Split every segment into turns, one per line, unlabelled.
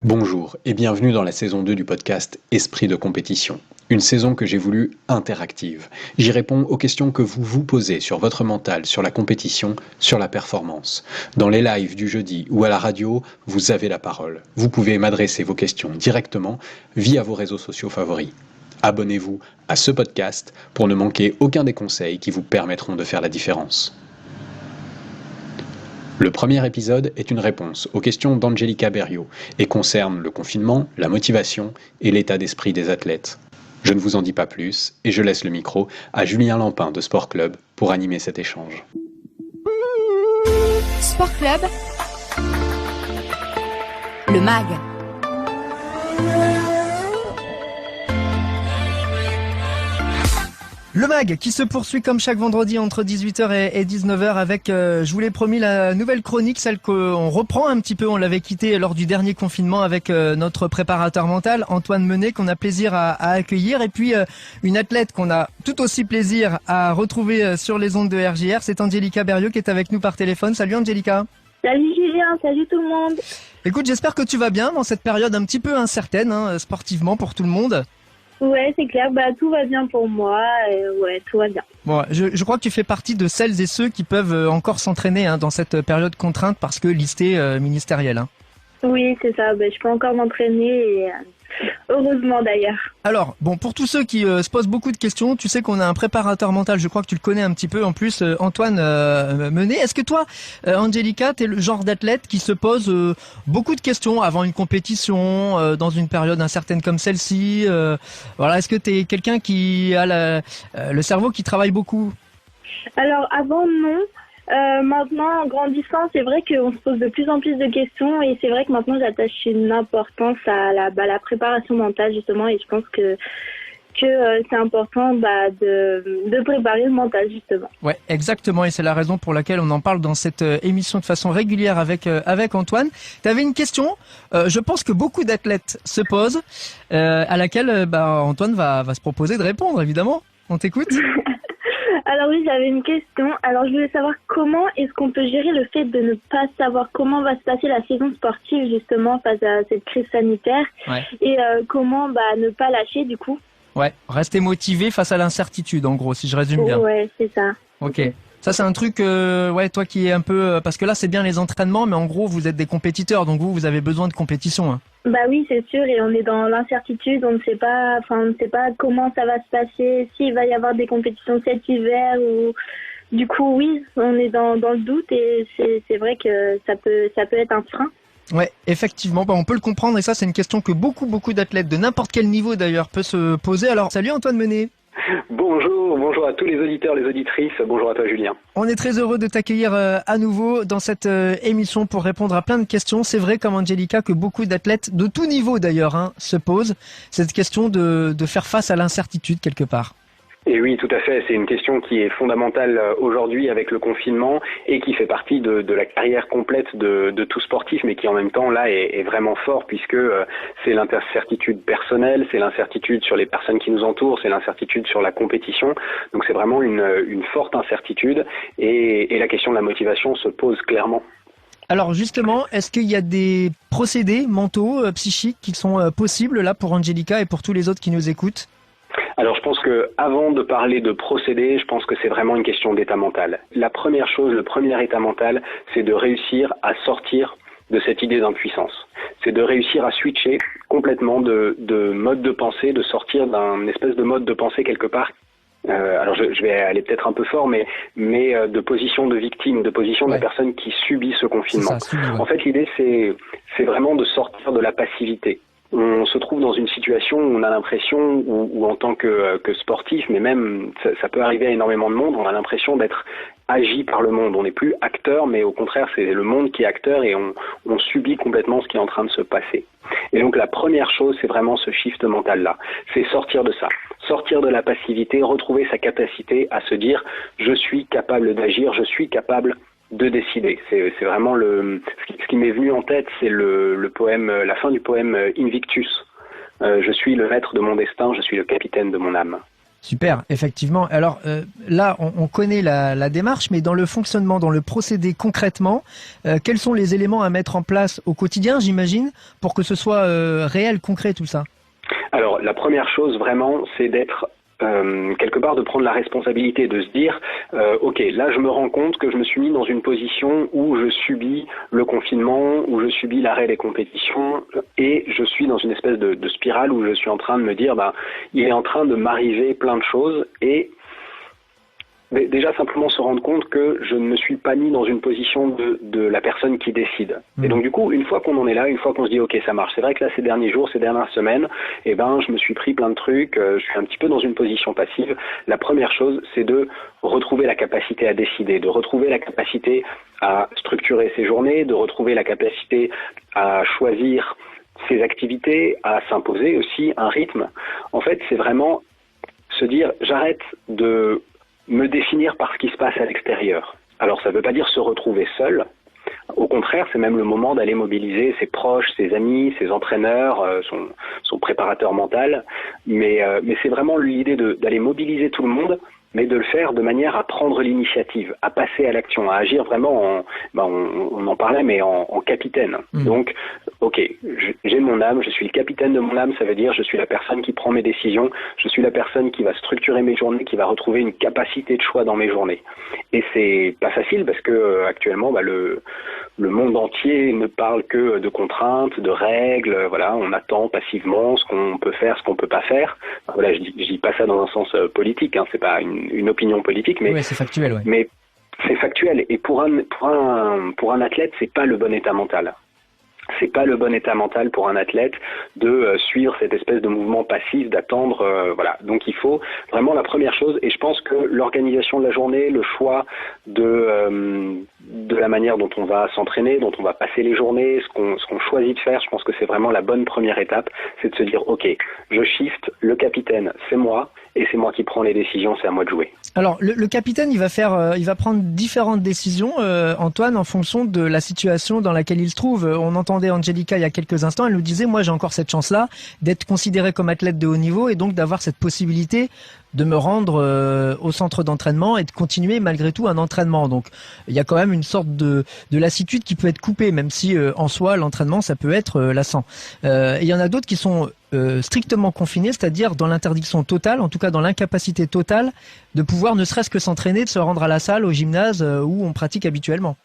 Bonjour et bienvenue dans la saison 2 du podcast Esprit de compétition. Une saison que j'ai voulu interactive. J'y réponds aux questions que vous vous posez sur votre mental, sur la compétition, sur la performance. Dans les lives du jeudi ou à la radio, vous avez la parole. Vous pouvez m'adresser vos questions directement via vos réseaux sociaux favoris. Abonnez-vous à ce podcast pour ne manquer aucun des conseils qui vous permettront de faire la différence. Le premier épisode est une réponse aux questions d'Angelica Berriot et concerne le confinement, la motivation et l'état d'esprit des athlètes. Je ne vous en dis pas plus et je laisse le micro à Julien Lampin de Sport Club pour animer cet échange.
Sport Club, le MAG.
Le MAG qui se poursuit comme chaque vendredi entre 18h et 19h avec, je vous l'ai promis, la nouvelle chronique, celle qu'on reprend un petit peu. On l'avait quitté lors du dernier confinement avec notre préparateur mental, Antoine Menet, qu'on a plaisir à accueillir. Et puis une athlète qu'on a tout aussi plaisir à retrouver sur les ondes de RJR, c'est Angelica Berriot qui est avec nous par téléphone. Salut Angelica.
Salut Julien, salut tout le monde.
Écoute, j'espère que tu vas bien dans cette période un petit peu incertaine, sportivement pour tout le monde.
Ouais, c'est clair, tout va bien pour moi, ouais, tout va bien.
Bon, je crois que tu fais partie de celles et ceux qui peuvent encore s'entraîner dans cette période contrainte parce que listée ministérielle.
Oui, c'est ça, je peux encore m'entraîner et heureusement d'ailleurs.
Alors, bon, pour tous ceux qui se posent beaucoup de questions, tu sais qu'on a un préparateur mental, je crois que tu le connais un petit peu en plus, Antoine Menet. Est-ce que toi, Angelica, t'es le genre d'athlète qui se pose beaucoup de questions avant une compétition, dans une période incertaine comme celle-ci voilà, est-ce que t'es quelqu'un qui a le cerveau qui travaille beaucoup?
Alors avant, non. Maintenant, en grandissant, c'est vrai qu'on se pose de plus en plus de questions et c'est vrai que maintenant j'attache une importance à la préparation mentale justement et je pense que c'est important de préparer le mental justement.
Ouais, exactement, et c'est la raison pour laquelle on en parle dans cette émission de façon régulière avec Antoine. Tu avais une question, je pense que beaucoup d'athlètes se posent, à laquelle Antoine va se proposer de répondre, évidemment. On t'écoute.
Alors oui, j'avais une question. Alors je voulais savoir comment est-ce qu'on peut gérer le fait de ne pas savoir comment va se passer la saison sportive justement face à cette crise sanitaire, ouais. Et comment ne pas lâcher du coup. Ouais,
rester motivé face à l'incertitude en gros, si je résume bien.
Ouais, c'est ça.
Ok. Ça c'est un truc, toi qui est un peu, parce que là c'est bien les entraînements, mais en gros vous êtes des compétiteurs, donc vous avez besoin de compétition. Hein.
Oui, c'est sûr, et on est dans l'incertitude, on ne sait pas comment ça va se passer, s'il va y avoir des compétitions cet hiver ou du coup oui, on est dans le doute et c'est vrai que ça peut être un frein.
Ouais, effectivement, on peut le comprendre et ça c'est une question que beaucoup d'athlètes de n'importe quel niveau d'ailleurs peut se poser. Alors salut Antoine Menet.
Bonjour à tous les auditeurs, les auditrices, bonjour à toi Julien.
On est très heureux de t'accueillir à nouveau dans cette émission pour répondre à plein de questions. C'est vrai comme Angelica que beaucoup d'athlètes, de tout niveau d'ailleurs, se posent cette question de faire face à l'incertitude quelque part.
Et oui, tout à fait. C'est une question qui est fondamentale aujourd'hui avec le confinement et qui fait partie de la carrière complète de tout sportif, mais qui en même temps là est vraiment fort puisque c'est l'incertitude personnelle, c'est l'incertitude sur les personnes qui nous entourent, c'est l'incertitude sur la compétition. Donc c'est vraiment une forte incertitude et la question de la motivation se pose clairement.
Alors justement, est-ce qu'il y a des procédés mentaux, psychiques qui sont possibles là pour Angelica et pour tous les autres qui nous écoutent ?
Alors je pense que avant de parler de procédé, je pense que c'est vraiment une question d'état mental. La première chose, le premier état mental, c'est de réussir à sortir de cette idée d'impuissance. C'est de réussir à switcher complètement de mode de pensée, de sortir d'un espèce de mode de pensée quelque part. Alors je vais aller peut-être un peu fort, mais de position de victime, de position de la personne qui subit ce confinement. En fait, l'idée c'est vraiment de sortir de la passivité. On se trouve dans une situation où on a l'impression, ou en tant que sportif, mais même ça peut arriver à énormément de monde, on a l'impression d'être agi par le monde. On n'est plus acteur, mais au contraire, c'est le monde qui est acteur et on subit complètement ce qui est en train de se passer. Et donc la première chose, c'est vraiment ce shift mental-là. C'est sortir de ça, sortir de la passivité, retrouver sa capacité à se dire « je suis capable d'agir, je suis capable de décider ». C'est vraiment ce qui m'est venu en tête, c'est le poème, la fin du poème Invictus. Je suis le maître de mon destin, je suis le capitaine de mon âme.
Super, effectivement. Alors là, on connaît la démarche, mais dans le fonctionnement, dans le procédé concrètement, quels sont les éléments à mettre en place au quotidien, j'imagine, pour que ce soit réel, concret, tout ça?
Alors, la première chose vraiment, c'est d'être quelque part de prendre la responsabilité, de se dire ok, là je me rends compte que je me suis mis dans une position où je subis le confinement, où je subis l'arrêt des compétitions et je suis dans une espèce de spirale où je suis en train de me dire il est en train de m'arriver plein de choses et déjà simplement se rendre compte que je ne me suis pas mis dans une position de la personne qui décide. Et donc du coup, une fois qu'on en est là, une fois qu'on se dit ok, ça marche, c'est vrai que là ces derniers jours, ces dernières semaines, je me suis pris plein de trucs, je suis un petit peu dans une position passive. La première chose, c'est de retrouver la capacité à décider, de retrouver la capacité à structurer ses journées, de retrouver la capacité à choisir ses activités, à s'imposer aussi un rythme. En fait, c'est vraiment se dire j'arrête de me définir par ce qui se passe à l'extérieur. Alors ça ne veut pas dire se retrouver seul. Au contraire, c'est même le moment d'aller mobiliser ses proches, ses amis, ses entraîneurs, son préparateur mental. Mais c'est vraiment l'idée d'aller mobiliser tout le monde, mais de le faire de manière à prendre l'initiative, à passer à l'action, à agir vraiment on en parlait, mais en capitaine. Donc, ok, j'ai mon âme, je suis le capitaine de mon âme, ça veut dire je suis la personne qui prend mes décisions, je suis la personne qui va structurer mes journées, qui va retrouver une capacité de choix dans mes journées. Et c'est pas facile parce que actuellement, le monde entier ne parle que de contraintes, de règles, voilà, on attend passivement ce qu'on peut faire, ce qu'on peut pas faire. Voilà, je dis pas ça dans un sens politique, c'est pas une opinion politique, mais
ouais, c'est factuel, ouais.
Mais c'est factuel. Et pour un athlète, c'est pas le bon état mental. C'est pas le bon état mental pour un athlète de suivre cette espèce de mouvement passif, d'attendre, voilà. Donc il faut vraiment la première chose, et je pense que l'organisation de la journée, le choix de la manière dont on va s'entraîner, dont on va passer les journées, ce qu'on choisit de faire, je pense que c'est vraiment la bonne première étape, c'est de se dire ok, je shift, le capitaine c'est moi, et c'est moi qui prends les décisions, c'est à moi de jouer.
Alors le capitaine, il va prendre différentes décisions, Antoine, en fonction de la situation dans laquelle il se trouve. On entendait Angelica il y a quelques instants, elle nous disait moi j'ai encore cette chance-là d'être considéré comme athlète de haut niveau et donc d'avoir cette possibilité de me rendre au centre d'entraînement et de continuer malgré tout un entraînement. Donc il y a quand même une sorte de lassitude qui peut être coupée, même si en soi l'entraînement ça peut être lassant. Il y en a d'autres qui sont strictement confinés, c'est-à-dire dans l'interdiction totale, en tout cas dans l'incapacité totale de pouvoir ne serait-ce que s'entraîner, de se rendre à la salle, au gymnase où on pratique habituellement.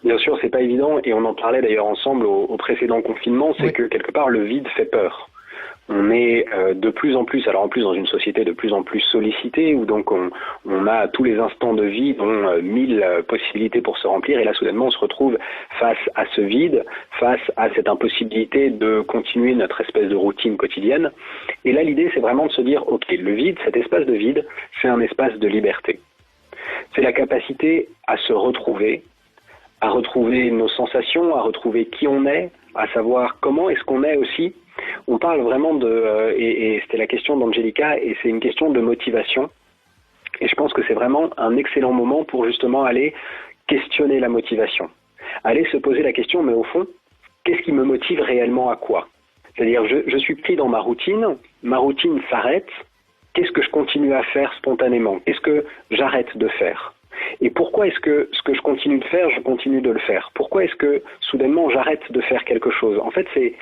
Bien sûr, c'est pas évident, et on en parlait d'ailleurs ensemble au précédent confinement, c'est que quelque part le vide fait peur. On est de plus en plus, alors en plus dans une société de plus en plus sollicitée, où donc on a tous les instants de vie, dont 1000 possibilités pour se remplir, et là soudainement on se retrouve face à ce vide, face à cette impossibilité de continuer notre espèce de routine quotidienne. Et là l'idée c'est vraiment de se dire, ok, le vide, cet espace de vide, c'est un espace de liberté. C'est la capacité à se retrouver, à retrouver nos sensations, à retrouver qui on est, à savoir comment est-ce qu'on est aussi. On parle vraiment et c'était la question d'Angelica, et c'est une question de motivation. Et je pense que c'est vraiment un excellent moment pour justement aller questionner la motivation. Aller se poser la question, mais au fond, qu'est-ce qui me motive réellement à quoi? C'est-à-dire, je suis pris dans ma routine s'arrête, qu'est-ce que je continue à faire spontanément? Qu'est-ce que j'arrête de faire? Et pourquoi est-ce que ce que je continue de faire, je continue de le faire? Pourquoi est-ce que soudainement j'arrête de faire quelque chose? En fait, c'est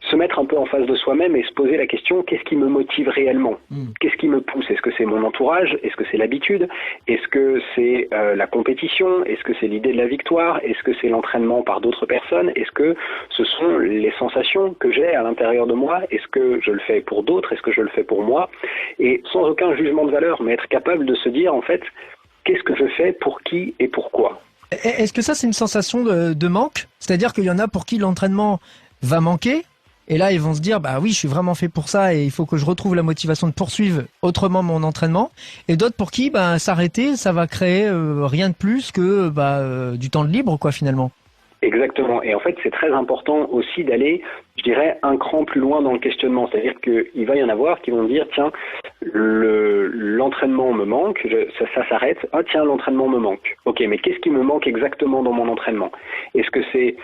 se mettre un peu en face de soi-même et se poser la question, qu'est-ce qui me motive réellement? Qu'est-ce qui me pousse? Est-ce que c'est mon entourage? Est-ce que c'est l'habitude? Est-ce que c'est la compétition? Est-ce que c'est l'idée de la victoire? Est-ce que c'est l'entraînement par d'autres personnes? Est-ce que ce sont les sensations que j'ai à l'intérieur de moi? Est-ce que je le fais pour d'autres? Est-ce que je le fais pour moi? Et sans aucun jugement de valeur, mais être capable de se dire, en fait, qu'est-ce que je fais, pour qui et pourquoi?
Est-ce que ça c'est une sensation de manque? C'est-à-dire qu'il y en a pour qui l'entraînement va manquer? Et là, ils vont se dire, bah oui, je suis vraiment fait pour ça et il faut que je retrouve la motivation de poursuivre autrement mon entraînement. Et d'autres pour qui, s'arrêter, ça va créer rien de plus que du temps de libre, quoi, finalement.
Exactement. Et en fait, c'est très important aussi d'aller, je dirais, un cran plus loin dans le questionnement. C'est-à-dire qu'il va y en avoir qui vont dire, tiens, l'entraînement me manque, ça s'arrête. Ah tiens, l'entraînement me manque. Ok, mais qu'est-ce qui me manque exactement dans mon entraînement? Est-ce que c'est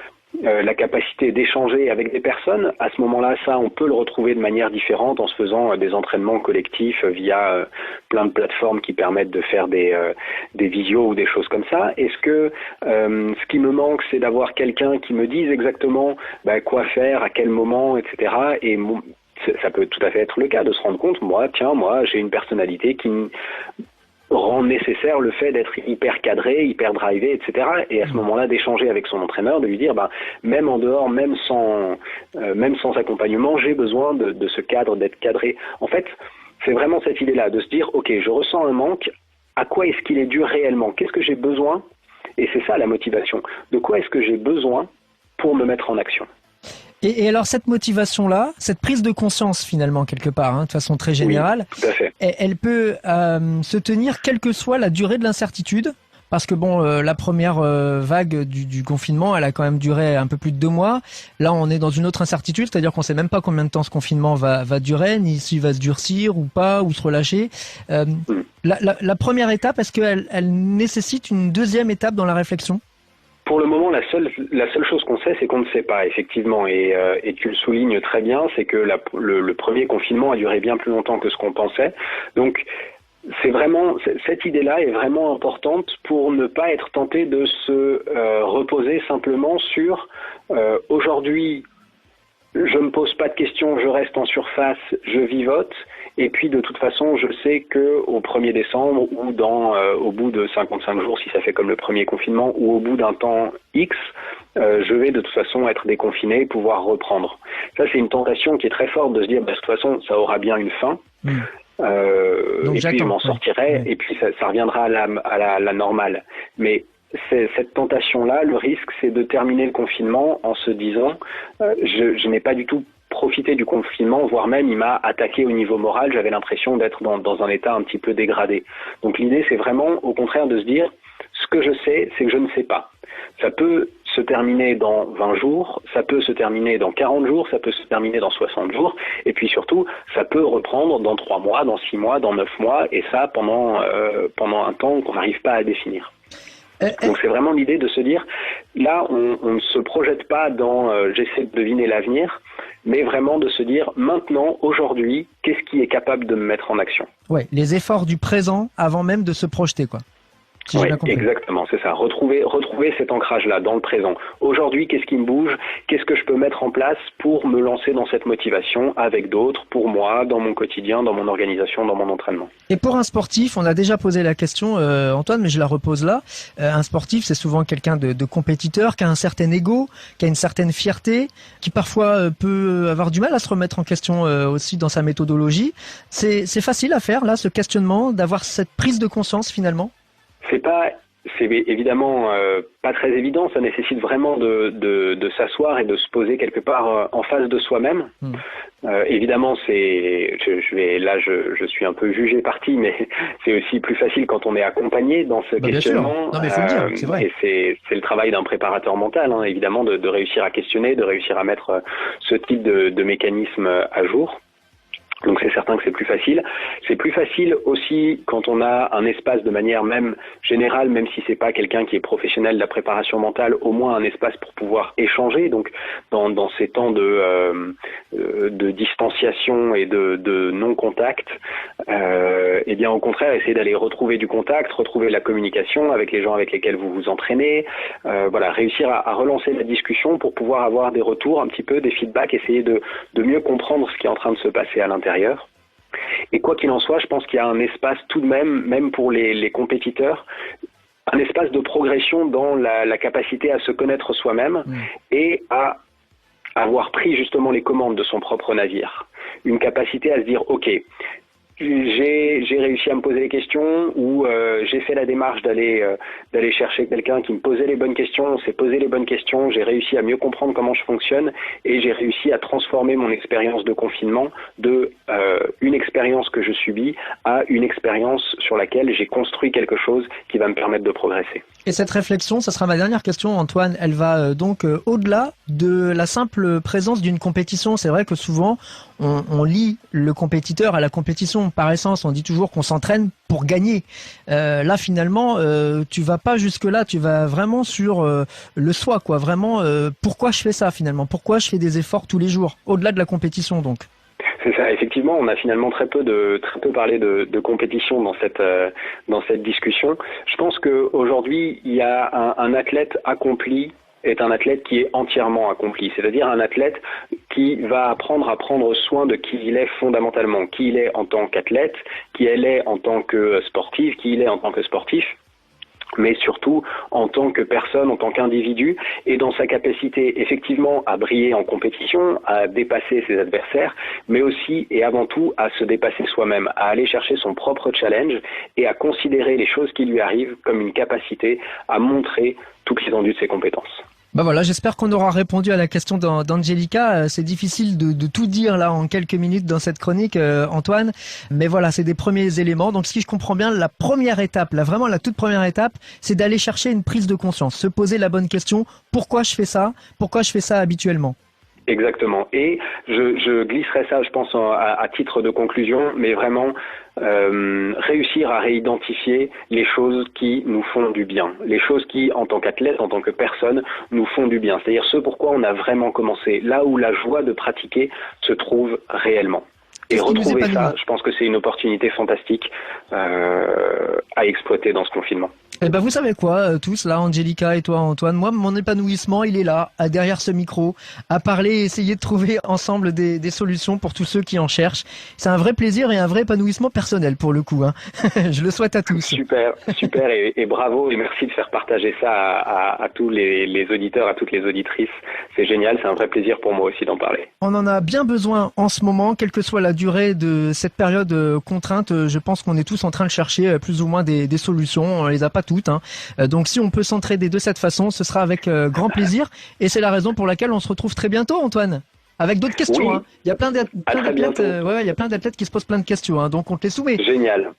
la capacité d'échanger avec des personnes, à ce moment-là, ça, on peut le retrouver de manière différente en se faisant des entraînements collectifs via plein de plateformes qui permettent de faire des visios ou des choses comme ça. Est-ce que ce qui me manque, c'est d'avoir quelqu'un qui me dise exactement quoi faire, à quel moment, etc. Et ça peut tout à fait être le cas de se rendre compte, moi, j'ai une personnalité qui rend nécessaire le fait d'être hyper cadré, hyper drivé, etc. Et à ce moment-là, d'échanger avec son entraîneur, de lui dire, même en dehors, même sans accompagnement, j'ai besoin de ce cadre, d'être cadré. En fait, c'est vraiment cette idée-là, de se dire, ok, je ressens un manque, à quoi est-ce qu'il est dû réellement? Qu'est-ce que j'ai besoin? Et c'est ça la motivation. De quoi est-ce que j'ai besoin pour me mettre en action?
Et alors cette motivation-là, cette prise de conscience finalement quelque part, de façon très générale,
oui, tout à fait.
Elle peut se tenir quelle que soit la durée de l'incertitude. Parce que la première vague du confinement, elle a quand même duré un peu plus de 2 mois. Là, on est dans une autre incertitude, c'est-à-dire qu'on sait même pas combien de temps ce confinement va durer, ni s'il va se durcir ou pas, ou se relâcher. La première étape, est-ce qu'elle nécessite une deuxième étape dans la réflexion?
Pour le moment, la seule chose qu'on sait, c'est qu'on ne sait pas, effectivement. Et tu le soulignes très bien, c'est que le premier confinement a duré bien plus longtemps que ce qu'on pensait. Donc, cette idée-là est vraiment importante pour ne pas être tenté de se reposer simplement sur aujourd'hui, je me pose pas de questions, je reste en surface, je vivote. Et puis de toute façon, je sais que au 1er décembre ou au bout de 55 jours, si ça fait comme le premier confinement, ou au bout d'un temps X, je vais de toute façon être déconfiné et pouvoir reprendre. Ça, c'est une tentation qui est très forte de se dire, de toute façon, ça aura bien une fin. Donc, et puis je m'en sortirai, et puis ça reviendra à la normale. Mais cette tentation-là, le risque, c'est de terminer le confinement en se disant, je n'ai pas du tout profité du confinement, voire même il m'a attaqué au niveau moral, j'avais l'impression d'être dans un état un petit peu dégradé. Donc l'idée, c'est vraiment au contraire de se dire, ce que je sais, c'est que je ne sais pas. Ça peut se terminer dans 20 jours, ça peut se terminer dans 40 jours, ça peut se terminer dans 60 jours, et puis surtout, ça peut reprendre dans 3 mois, dans 6 mois, dans 9 mois, et ça pendant un temps qu'on n'arrive pas à définir. Donc c'est vraiment l'idée de se dire, là on ne se projette pas dans j'essaie de deviner l'avenir, mais vraiment de se dire maintenant, aujourd'hui, qu'est-ce qui est capable de me mettre en action?
Ouais, les efforts du présent avant même de se projeter, quoi. Si
oui, exactement, c'est ça. Retrouver cet ancrage-là dans le présent. Aujourd'hui, qu'est-ce qui me bouge? Qu'est-ce que je peux mettre en place pour me lancer dans cette motivation avec d'autres, pour moi, dans mon quotidien, dans mon organisation, dans mon entraînement?
Et pour un sportif, on a déjà posé la question, Antoine, mais je la repose là. Un sportif, c'est souvent quelqu'un de compétiteur, qui a un certain ego, qui a une certaine fierté, qui parfois peut avoir du mal à se remettre en question aussi dans sa méthodologie. C'est facile à faire, là, ce questionnement, d'avoir cette prise de conscience finalement?
C'est évidemment pas très évident, ça nécessite vraiment de s'asseoir et de se poser quelque part en face de soi-même. Évidemment, je suis un peu jugé parti, mais c'est aussi plus facile quand on est accompagné dans ce questionnement.
Non, mais faut le dire, c'est vrai.
Et c'est le travail d'un préparateur mental, évidemment, de réussir à questionner, de réussir à mettre ce type de mécanisme à jour. Donc c'est certain que c'est plus facile. C'est plus facile aussi quand on a un espace de manière même générale, même si c'est pas quelqu'un qui est professionnel de la préparation mentale, au moins un espace pour pouvoir échanger. Donc dans ces temps de distanciation et de non-contact, eh bien au contraire essayer d'aller retrouver du contact, retrouver la communication avec les gens avec lesquels vous vous entraînez, réussir à relancer la discussion pour pouvoir avoir des retours un petit peu, des feedbacks, essayer de mieux comprendre ce qui est en train de se passer à l'intérieur. Et quoi qu'il en soit, je pense qu'il y a un espace tout de même pour les compétiteurs, un espace de progression dans la capacité à se connaître soi-même et à avoir pris justement les commandes de son propre navire. Une capacité à se dire, ok, j'ai réussi à me poser les questions ou j'ai fait la démarche d'aller chercher quelqu'un qui me posait les bonnes questions, on s'est posé les bonnes questions, j'ai réussi à mieux comprendre comment je fonctionne et j'ai réussi à transformer mon expérience de confinement de une expérience que je subis à une expérience sur laquelle j'ai construit quelque chose qui va me permettre de progresser.
Et cette réflexion, ça sera ma dernière question, Antoine, elle va donc au-delà de la simple présence d'une compétition. C'est vrai que souvent on lie le compétiteur à la compétition. compétition, par essence, on dit toujours qu'on s'entraîne pour gagner. Là, finalement, tu vas pas jusque-là, tu vas vraiment sur le soi, quoi. Vraiment, pourquoi je fais ça, finalement? Pourquoi je fais des efforts tous les jours, au-delà de la compétition, donc?
C'est ça, effectivement, on a finalement très peu parlé de compétition dans cette discussion. Je pense qu'aujourd'hui, il y a un athlète accompli est un athlète qui est entièrement accompli, c'est-à-dire un athlète qui va apprendre à prendre soin de qui il est fondamentalement, qui il est en tant qu'athlète, qui elle est en tant que sportive, qui il est en tant que sportif, mais surtout en tant que personne, en tant qu'individu, et dans sa capacité effectivement à briller en compétition, à dépasser ses adversaires, mais aussi et avant tout à se dépasser soi-même, à aller chercher son propre challenge et à considérer les choses qui lui arrivent comme une capacité à montrer toute l'étendue de ses compétences.
Bah voilà, j'espère qu'on aura répondu à la question d'Angelica. C'est difficile de tout dire là en quelques minutes dans cette chronique, Antoine. Mais voilà, c'est des premiers éléments. Donc si je comprends bien, la première étape, là vraiment la toute première étape, c'est d'aller chercher une prise de conscience, se poser la bonne question. Pourquoi je fais ça? Pourquoi je fais ça habituellement?
Exactement. Et je glisserai ça, je pense, à titre de conclusion, mais vraiment réussir à réidentifier les choses qui nous font du bien, les choses qui, en tant qu'athlète, en tant que personne, nous font du bien. C'est-à-dire ce pourquoi on a vraiment commencé, là où la joie de pratiquer se trouve réellement. Et retrouver ça, je pense que c'est une opportunité fantastique à exploiter dans ce confinement.
Eh ben vous savez quoi, tous là, Angelica et toi, Antoine, moi mon épanouissement il est là, derrière ce micro, à parler et essayer de trouver ensemble des solutions pour tous ceux qui en cherchent. C'est un vrai plaisir et un vrai épanouissement personnel pour le coup, hein. Je le souhaite à tous.
Super et bravo et merci de faire partager ça à tous les auditeurs, à toutes les auditrices. C'est génial, c'est un vrai plaisir pour moi aussi d'en parler.
On en a bien besoin en ce moment, quelle que soit la durée de cette période contrainte. Je pense qu'on est tous en train de chercher plus ou moins des solutions. On les a pas toutes, hein. Donc si on peut s'entraider de cette façon, ce sera avec grand plaisir. Et c'est la raison pour laquelle on se retrouve très bientôt, Antoine, avec d'autres questions.
Oui.
Hein. Il y a plein d'athlètes, il y a plein d'athlètes qui se posent plein de questions. Hein. Donc on te les soumet.
Génial.